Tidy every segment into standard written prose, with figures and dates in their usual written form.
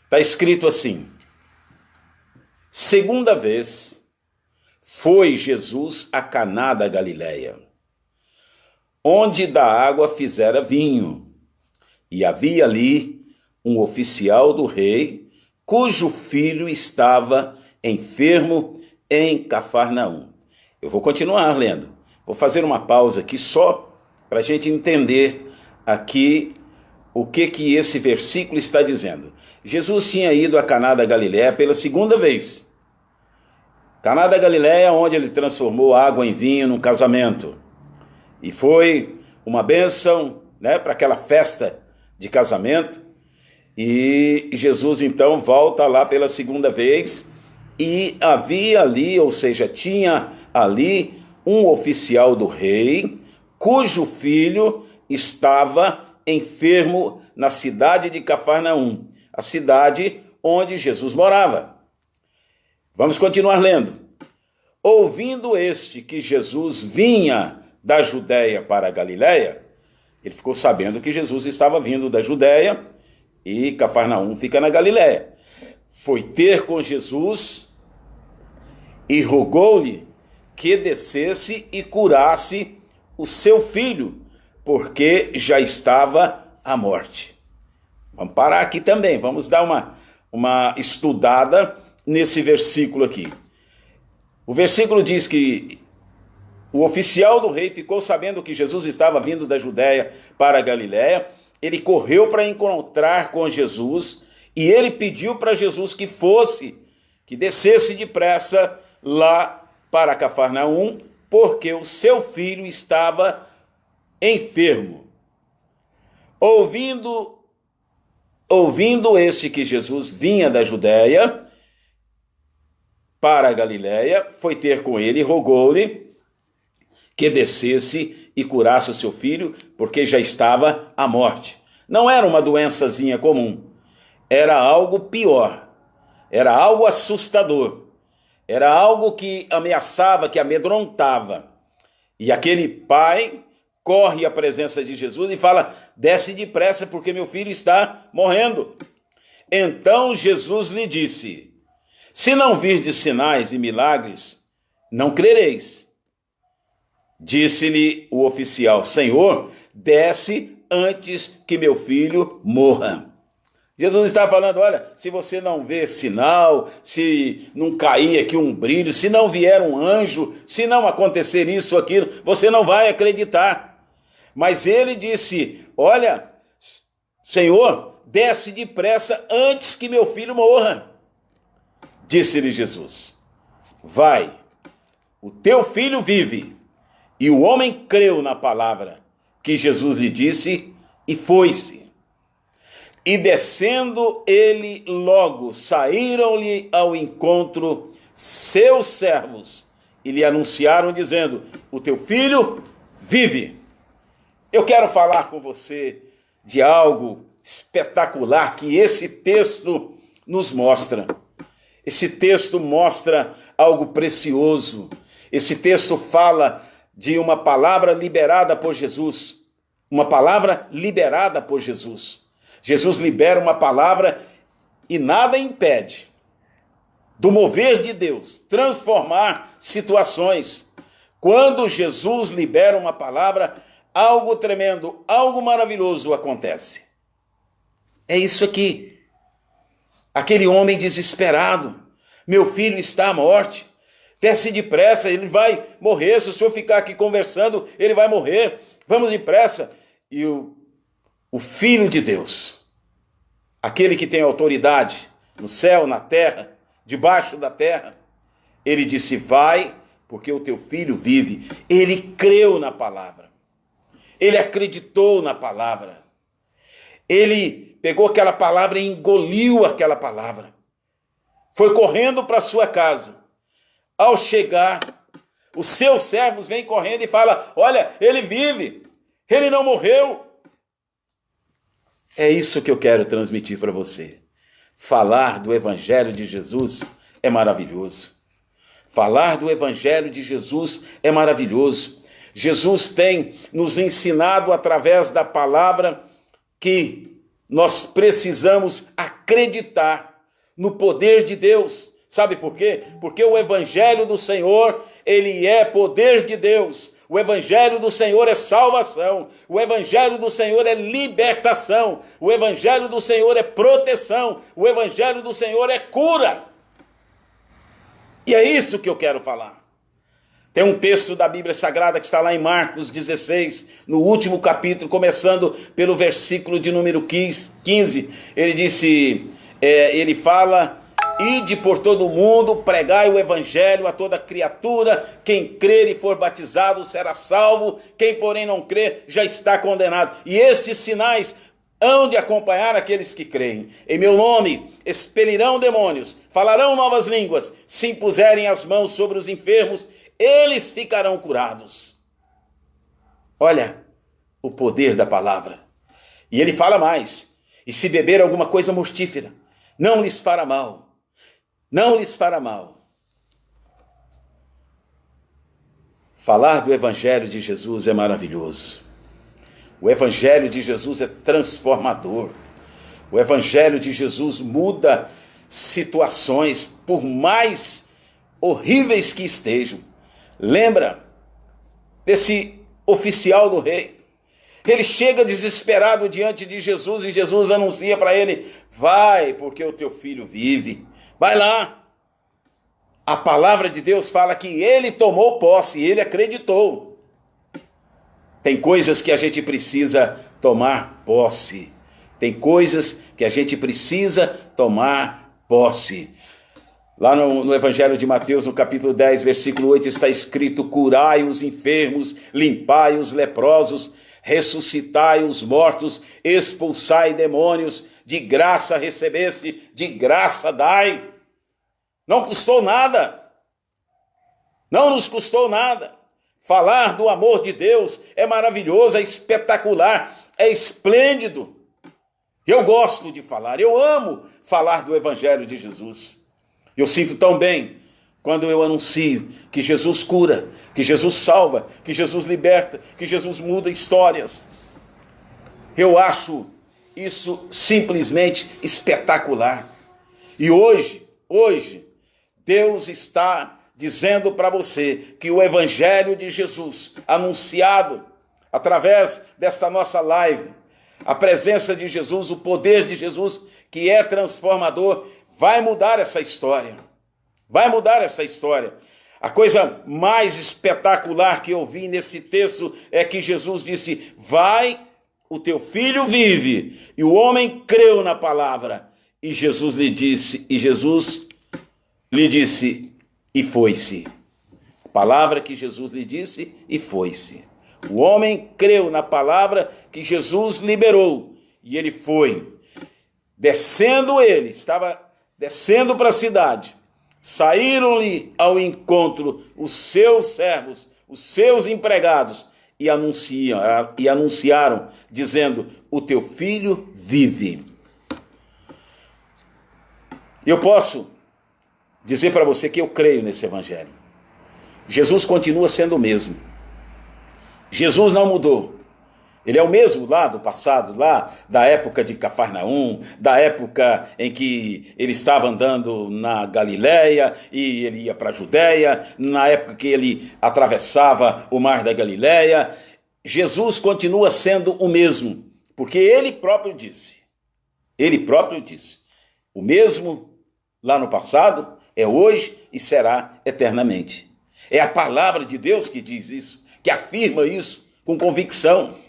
Está escrito assim: segunda vez foi Jesus a Caná da Galileia, onde da água fizera vinho, e havia ali um oficial do rei, cujo filho estava enfermo em Cafarnaum. Eu vou continuar lendo. Vou fazer uma pausa aqui só para a gente entender aqui o que esse versículo está dizendo. Jesus tinha ido a Caná da Galileia pela segunda vez. Caná da Galileia, onde ele transformou água em vinho num casamento. E foi uma bênção, para aquela festa de casamento. E Jesus então volta lá pela segunda vez. E havia ali, ou seja, tinha ali um oficial do rei, cujo filho estava enfermo na cidade de Cafarnaum, a cidade onde Jesus morava. Vamos continuar lendo. Ouvindo este que Jesus vinha da Judéia para a Galileia, ele ficou sabendo que Jesus estava vindo da Judéia e Cafarnaum fica na Galileia. Foi ter com Jesus e rogou-lhe que descesse e curasse o seu filho, porque já estava à morte. Vamos parar aqui também, vamos dar uma estudada nesse versículo aqui. O versículo diz que o oficial do rei ficou sabendo que Jesus estava vindo da Judéia para a Galiléia, ele correu para encontrar com Jesus e ele pediu para Jesus que descesse depressa lá para Cafarnaum, porque o seu filho estava enfermo. Ouvindo este que Jesus vinha da Judéia para a Galiléia, foi ter com ele e rogou-lhe que descesse e curasse o seu filho, porque já estava à morte. Não era uma doençazinha comum, era algo pior, era algo assustador, era algo que ameaçava, que amedrontava. E aquele pai corre à presença de Jesus e fala: desce depressa, porque meu filho está morrendo. Então Jesus lhe disse: se não virdes sinais e milagres, não crereis. Disse-lhe o oficial: Senhor, desce antes que meu filho morra. Jesus está falando: olha, se você não ver sinal, se não cair aqui um brilho, se não vier um anjo, se não acontecer isso ou aquilo, você não vai acreditar. Mas ele disse: olha, Senhor, desce depressa antes que meu filho morra. Disse-lhe Jesus: vai, o teu filho vive. E o homem creu na palavra que Jesus lhe disse e foi-se. E descendo ele logo, saíram-lhe ao encontro seus servos e lhe anunciaram dizendo: o teu filho vive. Eu quero falar com você de algo espetacular que esse texto nos mostra. Esse texto mostra algo precioso. Esse texto fala de uma palavra liberada por Jesus. Uma palavra liberada por Jesus. Jesus libera uma palavra e nada impede do mover de Deus transformar situações. Quando Jesus libera uma palavra, algo tremendo, algo maravilhoso acontece. É isso aqui. Aquele homem desesperado: meu filho está à morte, desce depressa, ele vai morrer, se o senhor ficar aqui conversando, ele vai morrer, vamos depressa. E o Filho de Deus, aquele que tem autoridade no céu, na terra, debaixo da terra, ele disse: vai, porque o teu filho vive. Ele creu na palavra, ele acreditou na palavra, ele pegou aquela palavra e engoliu aquela palavra, foi correndo para sua casa. Ao chegar, os seus servos vêm correndo e falam: olha, ele vive, ele não morreu. É isso que eu quero transmitir para você. Falar do Evangelho de Jesus é maravilhoso. Falar do Evangelho de Jesus é maravilhoso. Jesus tem nos ensinado através da palavra que nós precisamos acreditar no poder de Deus. Sabe por quê? Porque o Evangelho do Senhor, ele é poder de Deus. O Evangelho do Senhor é salvação. O Evangelho do Senhor é libertação. O Evangelho do Senhor é proteção. O Evangelho do Senhor é cura. E é isso que eu quero falar. Tem um texto da Bíblia Sagrada que está lá em Marcos 16, no último capítulo, começando pelo versículo de número 15. Ele fala: ide por todo o mundo, pregai o evangelho a toda criatura, quem crer e for batizado será salvo, quem porém não crer já está condenado. E estes sinais hão de acompanhar aqueles que creem. Em meu nome expelirão demônios, falarão novas línguas, se impuserem as mãos sobre os enfermos, eles ficarão curados. Olha o poder da palavra. E ele fala mais: e se beber alguma coisa mortífera, não lhes fará mal. Não lhes fará mal. Falar do Evangelho de Jesus é maravilhoso. O Evangelho de Jesus é transformador. O Evangelho de Jesus muda situações, por mais horríveis que estejam. Lembra desse oficial do rei? Ele chega desesperado diante de Jesus e Jesus anuncia para ele: vai, porque o teu filho vive. Vai lá. A palavra de Deus fala que ele tomou posse, ele acreditou. Tem coisas que a gente precisa tomar posse. Tem coisas que a gente precisa tomar posse. Lá no Evangelho de Mateus, no capítulo 10, versículo 8, está escrito: curai os enfermos, limpai os leprosos, ressuscitai os mortos, expulsai demônios, de graça recebeste, de graça dai. Não custou nada. Não nos custou nada. Falar do amor de Deus é maravilhoso, é espetacular, é esplêndido. Eu gosto de falar, eu amo falar do Evangelho de Jesus. Eu sinto tão bem quando eu anuncio que Jesus cura, que Jesus salva, que Jesus liberta, que Jesus muda histórias. Eu acho isso simplesmente espetacular. E hoje, Deus está dizendo para você que o Evangelho de Jesus, anunciado através desta nossa live, a presença de Jesus, o poder de Jesus, que é transformador, vai mudar essa história. Vai mudar essa história. A coisa mais espetacular que eu vi nesse texto é que Jesus disse: vai, o teu filho vive. E o homem creu na palavra. E Jesus lhe disse, e foi-se. A palavra que Jesus lhe disse, e foi-se. O homem creu na palavra que Jesus liberou. E ele foi. Estava descendo para a cidade. Saíram-lhe ao encontro os seus servos, os seus empregados, e anunciaram, dizendo: o teu filho vive. Eu posso dizer para você que eu creio nesse Evangelho. Jesus continua sendo o mesmo. Jesus não mudou. Ele é o mesmo lá do passado, lá da época de Cafarnaum, da época em que ele estava andando na Galileia e ele ia para a Judéia, na época que ele atravessava o mar da Galileia. Jesus continua sendo o mesmo, porque ele próprio disse, o mesmo lá no passado, é hoje e será eternamente. É a palavra de Deus que diz isso, que afirma isso com convicção.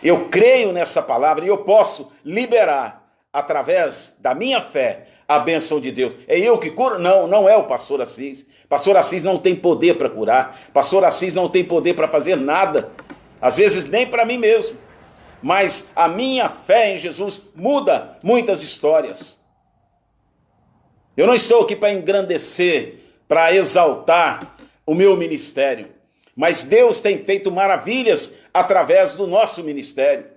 Eu creio nessa palavra e eu posso liberar, através da minha fé, a bênção de Deus. É eu que curo? Não é o pastor Assis. Pastor Assis não tem poder para curar. Pastor Assis não tem poder para fazer nada. Às vezes nem para mim mesmo. Mas a minha fé em Jesus muda muitas histórias. Eu não estou aqui para engrandecer, para exaltar o meu ministério. Mas Deus tem feito maravilhas através do nosso ministério.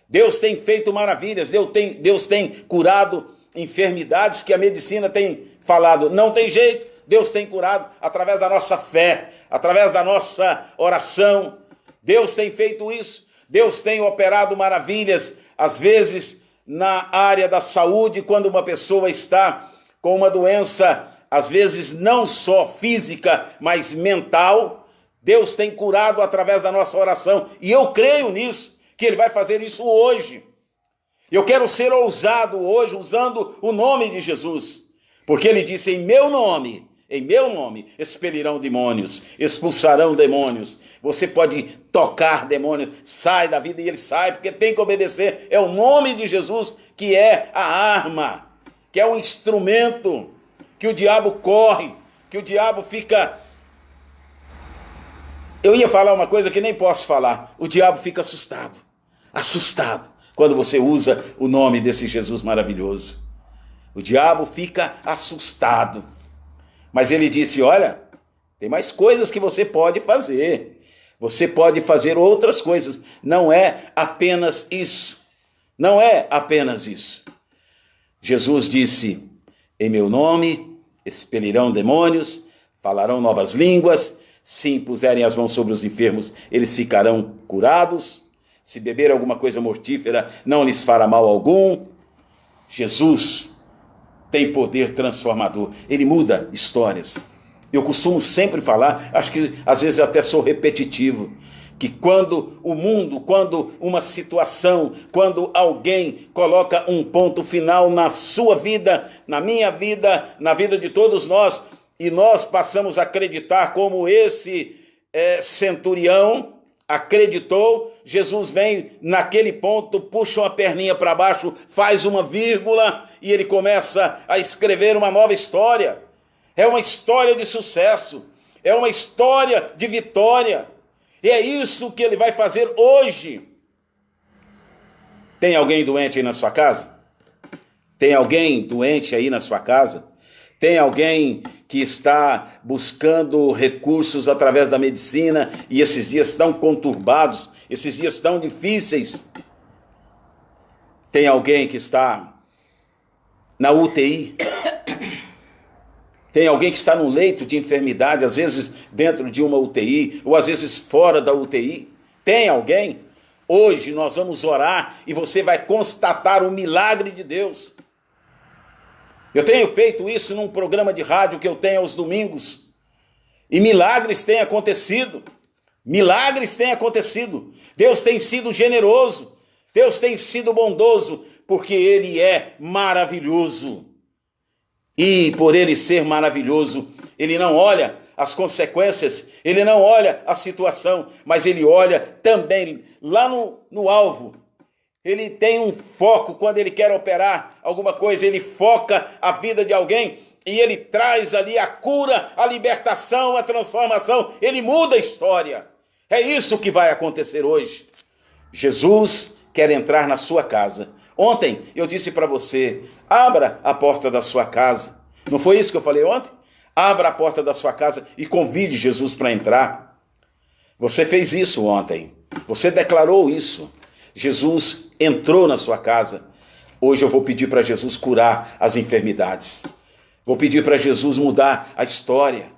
Deus tem feito maravilhas. Deus tem curado enfermidades que a medicina tem falado. Não tem jeito. Deus tem curado através da nossa fé, através da nossa oração. Deus tem feito isso. Deus tem operado maravilhas, às vezes, na área da saúde, quando uma pessoa está com uma doença, às vezes não só física, mas mental, Deus tem curado através da nossa oração. E eu creio nisso, que Ele vai fazer isso hoje. Eu quero ser ousado hoje, usando o nome de Jesus. Porque Ele disse, em meu nome, expelirão demônios, expulsarão demônios. Você pode tocar demônios, sai da vida e ele sai, porque tem que obedecer. É o nome de Jesus que é a arma, que é o instrumento, que o diabo corre, que o diabo fica... Eu ia falar uma coisa que nem posso falar. O diabo fica assustado, quando você usa o nome desse Jesus maravilhoso. O diabo fica assustado. Mas ele disse, olha, tem mais coisas que você pode fazer. Você pode fazer outras coisas. Não é apenas isso. Não é apenas isso. Jesus disse, em meu nome expelirão demônios, falarão novas línguas, se impuserem as mãos sobre os enfermos, eles ficarão curados. Se beber alguma coisa mortífera, não lhes fará mal algum. Jesus tem poder transformador. Ele muda histórias. Eu costumo sempre falar, acho que às vezes eu até sou repetitivo, que quando o mundo, quando uma situação, quando alguém coloca um ponto final na sua vida, na minha vida, na vida de todos nós, e nós passamos a acreditar como esse centurião acreditou, Jesus vem naquele ponto, puxa uma perninha para baixo, faz uma vírgula e ele começa a escrever uma nova história. É uma história de sucesso, é uma história de vitória. E é isso que ele vai fazer hoje. Tem alguém doente aí na sua casa? Tem alguém doente aí na sua casa? Tem alguém que está buscando recursos através da medicina e esses dias tão conturbados, esses dias tão difíceis? Tem alguém que está na UTI? Tem alguém que está num leito de enfermidade, às vezes dentro de uma UTI, ou às vezes fora da UTI? Tem alguém? Hoje nós vamos orar e você vai constatar o milagre de Deus. Eu tenho feito isso num programa de rádio que eu tenho aos domingos. E milagres têm acontecido. Milagres têm acontecido. Deus tem sido generoso. Deus tem sido bondoso, porque Ele é maravilhoso. E por Ele ser maravilhoso, Ele não olha as consequências, Ele não olha a situação, mas Ele olha também lá no alvo. Ele tem um foco quando ele quer operar alguma coisa, ele foca a vida de alguém e ele traz ali a cura, a libertação, a transformação, ele muda a história. É isso que vai acontecer hoje. Jesus quer entrar na sua casa. Ontem eu disse para você, abra a porta da sua casa. Não foi isso que eu falei ontem? Abra a porta da sua casa e convide Jesus para entrar. Você fez isso ontem, você declarou isso. Jesus entrou na sua casa. Hoje eu vou pedir para Jesus curar as enfermidades. Vou pedir para Jesus mudar a história.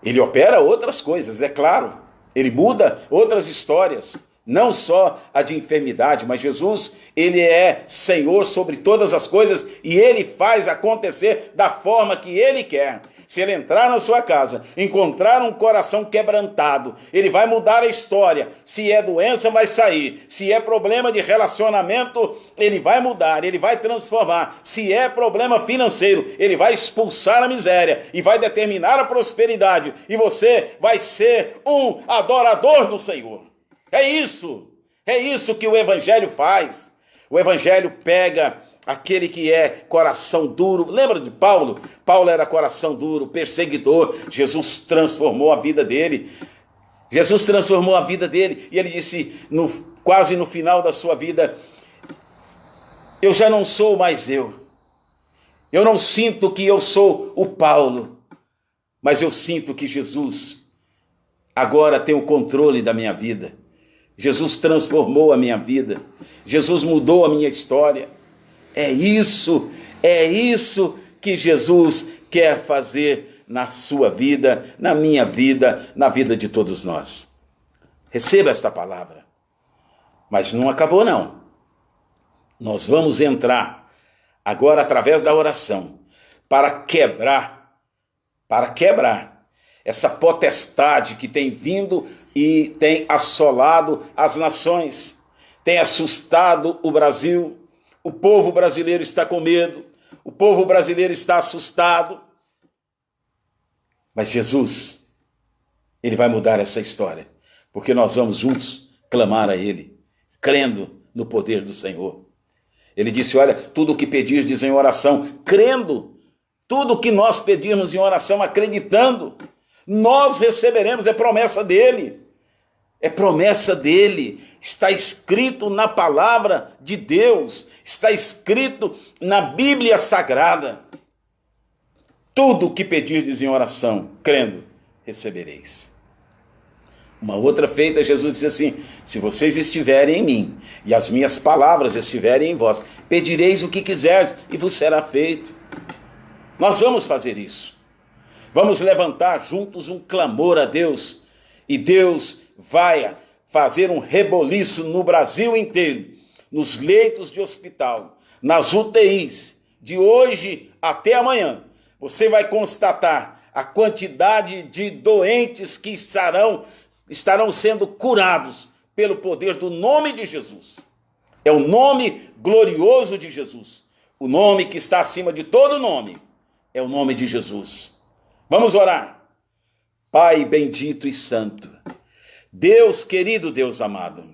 Ele opera outras coisas, é claro. Ele muda outras histórias. Não só a de enfermidade, mas Jesus, Ele é Senhor sobre todas as coisas e Ele faz acontecer da forma que Ele quer. Se Ele entrar na sua casa, encontrar um coração quebrantado, Ele vai mudar a história. Se é doença, vai sair. Se é problema de relacionamento, Ele vai mudar, Ele vai transformar. Se é problema financeiro, Ele vai expulsar a miséria e vai determinar a prosperidade. E você vai ser um adorador do Senhor. É isso que o Evangelho faz. O Evangelho pega aquele que é coração duro. Lembra de Paulo? Paulo era coração duro, perseguidor. Jesus transformou a vida dele. Jesus transformou a vida dele. E ele disse, quase no final da sua vida, eu já não sou mais eu. Eu não sinto que eu sou o Paulo, mas eu sinto que Jesus agora tem o controle da minha vida. Jesus transformou a minha vida. Jesus mudou a minha história. É isso que Jesus quer fazer na sua vida, na minha vida, na vida de todos nós. Receba esta palavra. Mas não acabou não. Nós vamos entrar agora através da oração para quebrar essa potestade que tem vindo e tem assolado as nações, tem assustado o Brasil. O povo brasileiro está com medo, o povo brasileiro está assustado. Mas Jesus, ele vai mudar essa história, porque nós vamos juntos clamar a ele, crendo no poder do Senhor. Ele disse, olha, tudo o que pedirdes em oração, crendo, tudo o que nós pedirmos em oração, acreditando, nós receberemos, é promessa dele. É promessa dele, está escrito na palavra de Deus, está escrito na Bíblia Sagrada. Tudo o que pedirdes em oração, crendo, recebereis. Uma outra feita, Jesus disse assim, se vocês estiverem em mim e as minhas palavras estiverem em vós, pedireis o que quiseres e vos será feito. Nós vamos fazer isso. Vamos levantar juntos um clamor a Deus e Deus vai fazer um reboliço no Brasil inteiro, nos leitos de hospital, nas UTIs, de hoje até amanhã. Você vai constatar a quantidade de doentes que estarão sendo curados pelo poder do nome de Jesus. É o nome glorioso de Jesus. O nome que está acima de todo nome é o nome de Jesus. Vamos orar. Pai bendito e santo, Deus querido, Deus amado,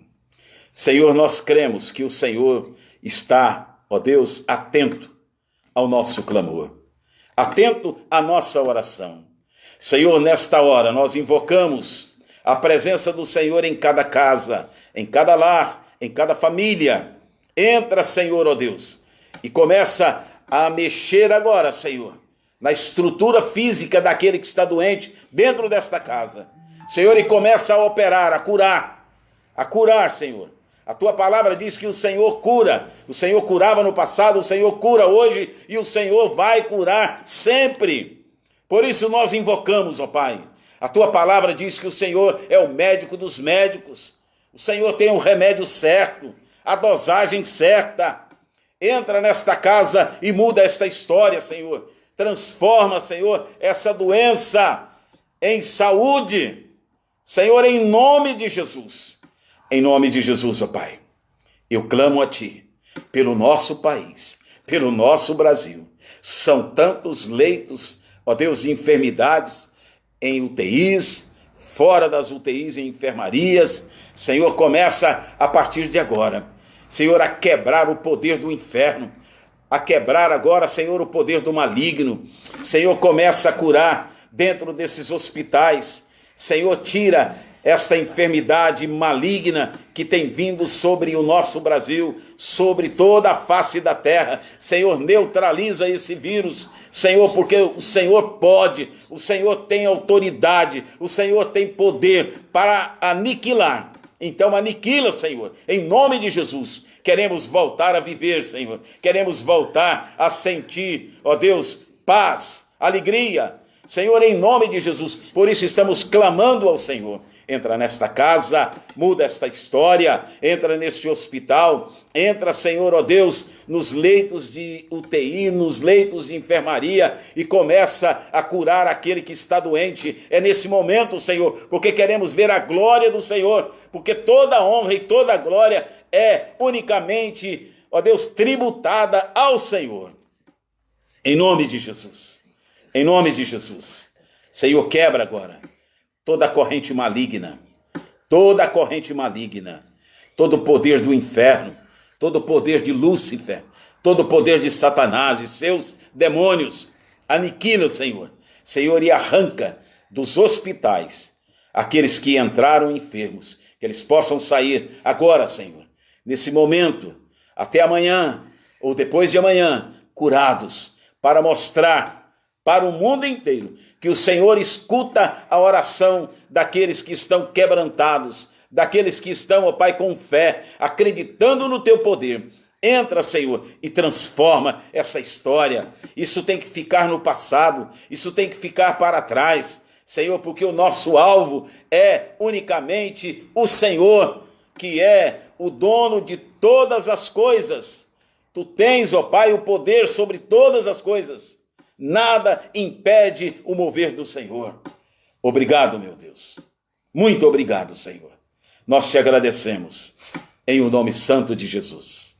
Senhor, nós cremos que o Senhor está, ó Deus, atento ao nosso clamor, atento à nossa oração. Senhor, nesta hora nós invocamos a presença do Senhor em cada casa, em cada lar, em cada família. Entra, Senhor, ó Deus, e começa a mexer agora, Senhor, na estrutura física daquele que está doente dentro desta casa. Senhor, e começa a operar, a curar, Senhor. A tua palavra diz que o Senhor cura. O Senhor curava no passado, o Senhor cura hoje e o Senhor vai curar sempre. Por isso nós invocamos, ó Pai. A tua palavra diz que o Senhor é o médico dos médicos. O Senhor tem o remédio certo, a dosagem certa. Entra nesta casa e muda esta história, Senhor. Transforma, Senhor, essa doença em saúde. Senhor, em nome de Jesus, ó Pai, eu clamo a Ti, pelo nosso país, pelo nosso Brasil. São tantos leitos, ó Deus, de enfermidades, em UTIs, fora das UTIs, em enfermarias. Senhor, começa a partir de agora, Senhor, a quebrar o poder do inferno, a quebrar agora, Senhor, o poder do maligno. Senhor, começa a curar dentro desses hospitais. Senhor, tira esta enfermidade maligna que tem vindo sobre o nosso Brasil, sobre toda a face da terra. Senhor, neutraliza esse vírus, Senhor, porque o Senhor pode, o Senhor tem autoridade, o Senhor tem poder para aniquilar. Então aniquila, Senhor, em nome de Jesus. Queremos voltar a viver, Senhor, queremos voltar a sentir, ó Deus, paz, alegria, Senhor, em nome de Jesus. Por isso estamos clamando ao Senhor. Entra nesta casa, muda esta história, entra neste hospital, entra, Senhor, ó Deus, nos leitos de UTI, nos leitos de enfermaria e começa a curar aquele que está doente. É nesse momento, Senhor, porque queremos ver a glória do Senhor, porque toda honra e toda glória é unicamente, ó Deus, tributada ao Senhor. Em nome de Jesus. Em nome de Jesus, Senhor, quebra agora toda a corrente maligna, todo o poder do inferno, todo o poder de Lúcifer, todo o poder de Satanás e seus demônios. Aniquila, Senhor, e arranca dos hospitais aqueles que entraram enfermos, que eles possam sair agora, Senhor, nesse momento, até amanhã ou depois de amanhã, curados, para mostrar para o mundo inteiro que o Senhor escuta a oração daqueles que estão quebrantados, daqueles que estão, ó Pai, com fé, acreditando no teu poder. Entra, Senhor, e transforma essa história. Isso tem que ficar no passado, isso tem que ficar para trás, Senhor, porque o nosso alvo é unicamente o Senhor, que é o dono de todas as coisas. Tu tens, ó Pai, o poder sobre todas as coisas. Nada impede o mover do Senhor. Obrigado, meu Deus. Muito obrigado, Senhor. Nós te agradecemos. Em o nome santo de Jesus.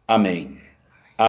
Amém.